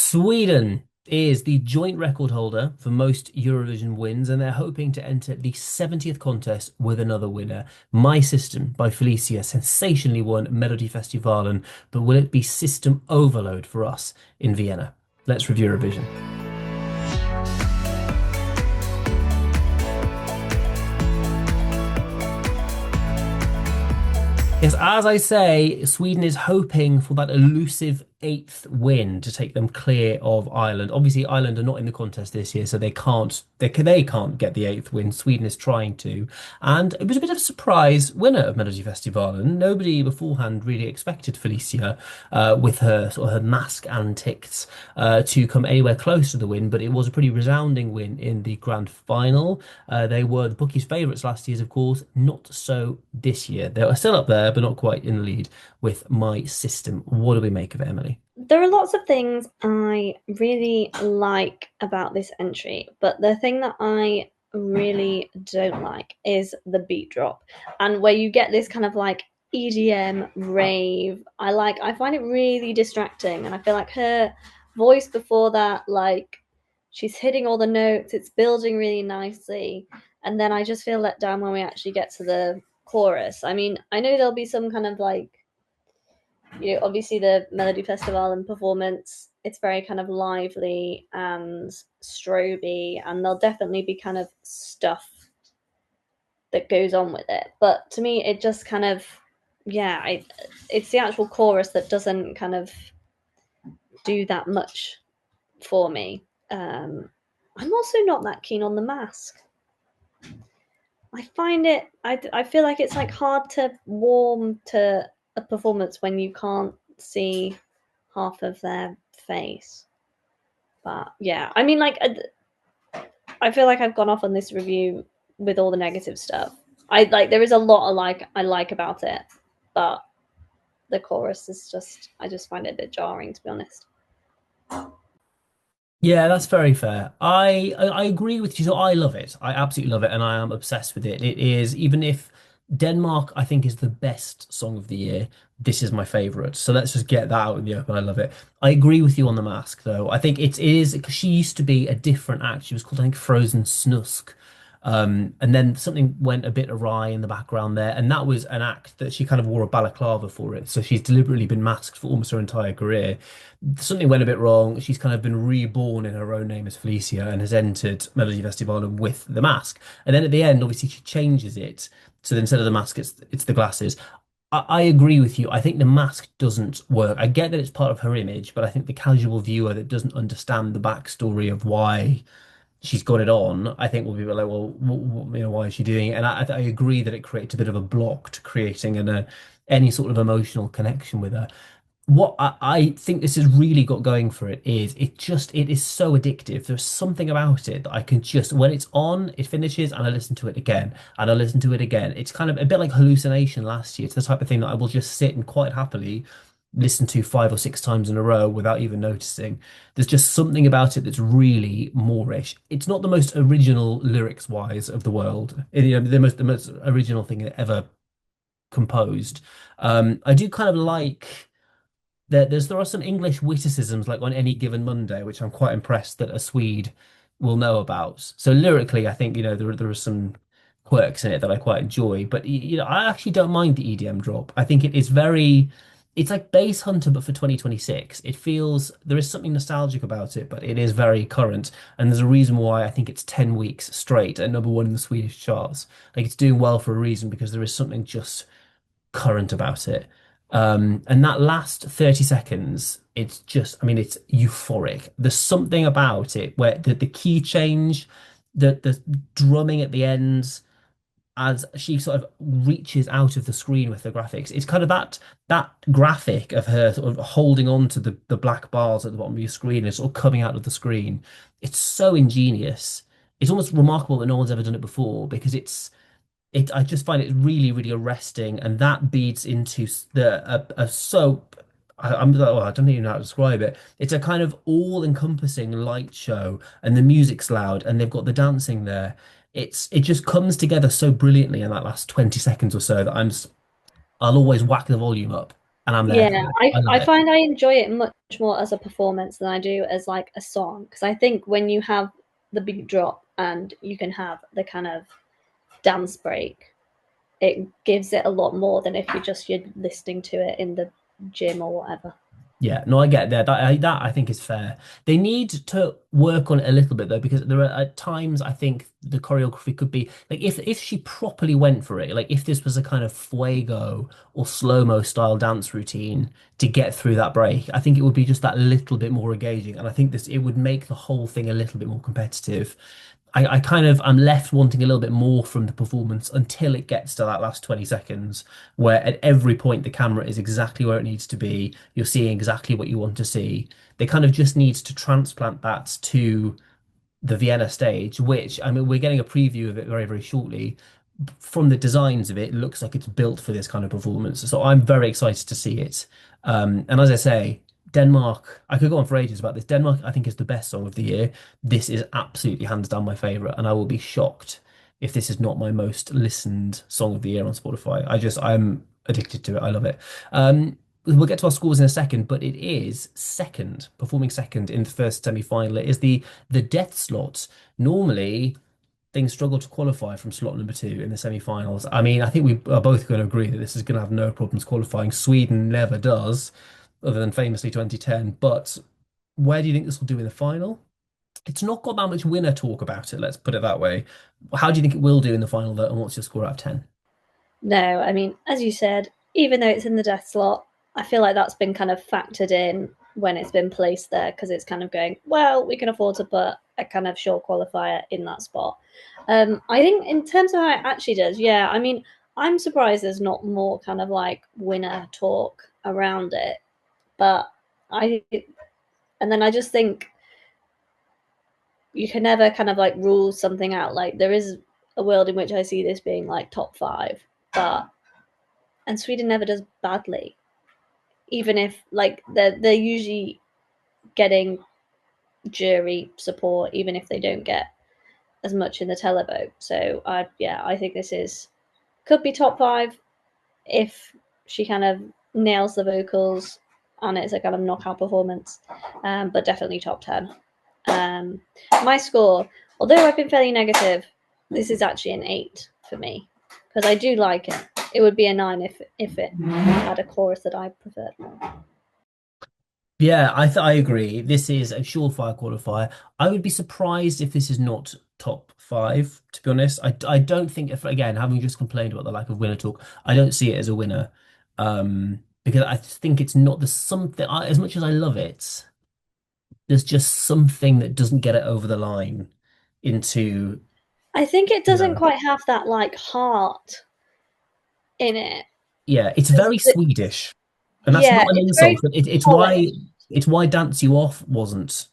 Sweden is the joint record holder for most Eurovision wins, and they're hoping to enter the 70th contest with another winner. My System by Felicia sensationally won Melodifestivalen, but will it be system overload for us in Vienna? Let's review Eurovision. Yes, as I say, Sweden is hoping for that elusive eighth win to take them clear of Ireland. Obviously, Ireland are not in the contest this year, so they can't get the eighth win. Sweden is trying to, and it was a bit of a surprise winner of Melodifestivalen. Nobody beforehand really expected Felicia, with her sort of her mask antics, to come anywhere close to the win. But it was a pretty resounding win in the grand final. They were the bookies' favourites last year, of course. Not so this year. They are still up there, but not quite in the lead with My System. What do we make of it, Emily? There are lots of things I really like about this entry, but the thing that I really don't like is the beat drop, and where you get this kind of like EDM rave. I find it really distracting, and I feel like her voice before that, like she's hitting all the notes, it's building really nicely, and then I just feel let down when we actually get to the chorus. I mean, I know there'll be some kind of like, obviously the Melody Festival and performance, it's very kind of lively and stroby, and there'll definitely be kind of stuff that goes on with it. But to me, it just kind of, it's the actual chorus that doesn't kind of do that much for me. I'm also not that keen on the mask. I find I feel like it's like hard to warm to a performance when you can't see half of their face. But yeah, I mean, like, I feel like I've gone off on this review with all the negative stuff. There is a lot I like about it, but the chorus is just, I just find it a bit jarring, to be honest. Yeah, that's very fair. I agree with you. So I love it. I absolutely love it, and I am obsessed with it. It is, even if Denmark, I think, is the best song of the year, this is my favorite. So let's just get that out in the open. I love it. I agree with you on the mask, though. I think it is because she used to be a different act. She was called, I think, Frozen Snusk. And then something went a bit awry in the background there, and that was an act that she kind of wore a balaclava for it. So she's deliberately been masked for almost her entire career. Something went a bit wrong. She's kind of been reborn in her own name as Felicia and has entered Melody Festival with the mask. And then at the end, obviously, she changes it. So then instead of the mask, it's the glasses. I agree with you. I think the mask doesn't work. I get that it's part of her image, but I think the casual viewer that doesn't understand the backstory of why she's got it on, I think will be like, well, why is she doing it? And I agree that it creates a bit of a block to creating any sort of emotional connection with her. What I think this has really got going for it is it is so addictive. There's something about it that I can just, when it's on, it finishes and I listen to it again and I listen to it again. It's kind of a bit like Hallucination last year. It's the type of thing that I will just sit and quite happily listen to 5 or 6 times in a row without even noticing. There's just something about it that's really Moorish. It's not the most original lyrics wise of the world. The most original thing ever composed. I do kind of like that there are some English witticisms like on Any Given Monday, which I'm quite impressed that a Swede will know about. So lyrically, I think there are some quirks in it that I quite enjoy. But I actually don't mind the EDM drop. I think it's like Bass Hunter, but for 2026. It feels there is something nostalgic about it, but it is very current. And there's a reason why I think it's 10 weeks straight at number one in the Swedish charts. Like it's doing well for a reason because there is something just current about it. And that last 30 seconds, it's just, I mean, it's euphoric. There's something about it where the key change, the drumming at the end, as she sort of reaches out of the screen with the graphics. It's kind of that graphic of her sort of holding on to the black bars at the bottom of your screen and sort of coming out of the screen. It's so ingenious. It's almost remarkable that no one's ever done it before because I just find it really, really arresting, and that beads into a soap. I don't even know how to describe it. It's a kind of all-encompassing light show, and the music's loud, and they've got the dancing there. It just comes together so brilliantly in that last 20 seconds or so that I'll always whack the volume up and I'm there Yeah, for it. I I love I it. find I enjoy it much more as a performance than I do as like a song because I think when you have the beat drop and you can have the kind of dance break, it gives it a lot more than if you're listening to it in the gym or whatever. Yeah, no, I get that. That I think is fair. They need to work on it a little bit though, because there are at times I think the choreography could be like if she properly went for it, like if this was a kind of fuego or slow-mo style dance routine to get through that break, I think it would be just that little bit more engaging, and I think this it would make the whole thing a little bit more competitive. I kind of I'm left wanting a little bit more from the performance until it gets to that last 20 seconds, where at every point the camera is exactly where it needs to be. You're seeing exactly what you want to see. They kind of just need to transplant that to the Vienna stage, which I mean we're getting a preview of it very, very shortly. From the designs of it, it looks like it's built for this kind of performance. So I'm very excited to see it. And as I say, Denmark, I could go on for ages about this. Denmark, I think, is the best song of the year. This is absolutely hands down my favorite, and I will be shocked if this is not my most listened song of the year on Spotify. I'm addicted to it. I love it. We'll get to our scores in a second, but it is second, performing second in the first semi-final. It is the death slot. Normally, things struggle to qualify from slot number two in the semi-finals. I mean, I think we are both going to agree that this is going to have no problems qualifying. Sweden never does, other than famously 2010. But where do you think this will do in the final? It's not got that much winner talk about it, let's put it that way. How do you think it will do in the final, though, and what's your score out of 10? No, I mean, as you said, even though it's in the death slot, I feel like that's been kind of factored in when it's been placed there because it's kind of going, well, we can afford to put a kind of short qualifier in that spot. I think in terms of how it actually does, yeah, I mean, I'm surprised there's not more kind of like winner talk around it. But I, and then I just think you can never kind of like rule something out. Like there is a world in which I see this being like top five, but and Sweden never does badly, even if like they're usually getting jury support, even if they don't get as much in the televote. So I think this is could be top five if she kind of nails the vocals and it's a kind of knockout performance, but definitely top 10. My score, although I've been fairly negative, this is actually an 8 for me because I do like it. It would be a 9 if it had a chorus that I preferred more. Yeah, I agree. This is a surefire qualifier. I would be surprised if this is not top five, to be honest. I don't think if again, having just complained about the lack of winner talk, I don't see it as a winner. Because I think it's not the something as much as I love it, there's just something that doesn't get it over the line into, I think it you doesn't know, quite have that like heart in it. yeah, it's very Swedish. And that's Yeah, not an it's very insult, but polished. it's why Dance You Off wasn't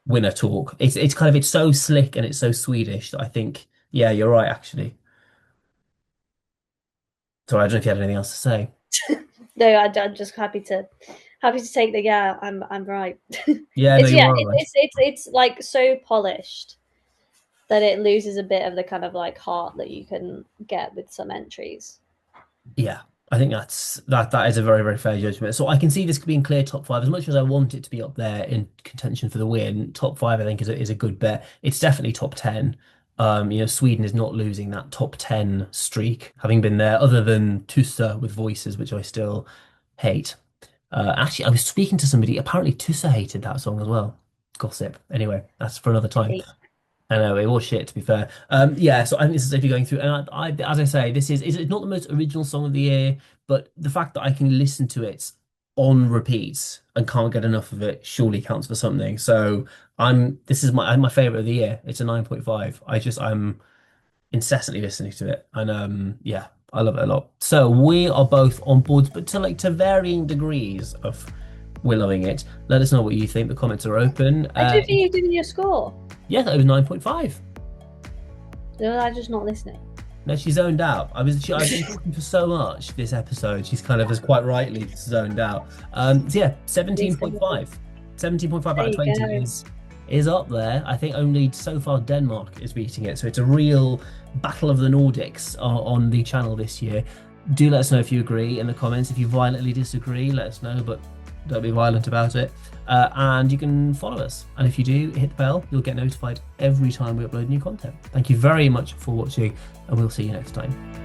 winner talk. It's kind of it's so slick and it's so Swedish that I think, yeah, you're right, actually. So I don't know if you had anything else to say. No, I'm just happy to take the yeah. I'm right. Yeah, no, It's you yeah. are right. It's like so polished that it loses a bit of the kind of like heart that you can get with some entries. Yeah, I think that is a very, very fair judgment. So I can see this being clear top five. As much as I want it to be up there in contention for the win, top five I think is a good bet. It's definitely top 10. Sweden is not losing that top 10 streak, having been there, other than Tussa with Voices, which I still hate. Actually, I was speaking to somebody. Apparently, Tussa hated that song as well. Gossip. Anyway, that's for another time. I know it was shit to be fair. Yeah, so I think this is if you're going through, and as I say, this is it's not the most original song of the year, but the fact that I can listen to it on repeat and can't get enough of it surely counts for something. So this is my favorite of the year. It's a 9.5. I'm incessantly listening to it, and yeah, I love it a lot. So we are both on board, but to varying degrees of we're loving it. Let us know what you think. The comments are open. I do think you've given your score. Yeah, that was 9.5. No, I'm just not listening. No, she zoned out. I've been talking for so much this episode. She's kind of has quite rightly zoned out. So yeah, 17.5. 17.5 out of 20 is up there. I think only so far Denmark is beating it. So it's a real battle of the Nordics on the channel this year. Do let us know if you agree in the comments. If you violently disagree, let us know, but don't be violent about it. And you can follow us. And if you do, hit the bell. You'll get notified every time we upload new content. Thank you very much for watching, and we'll see you next time.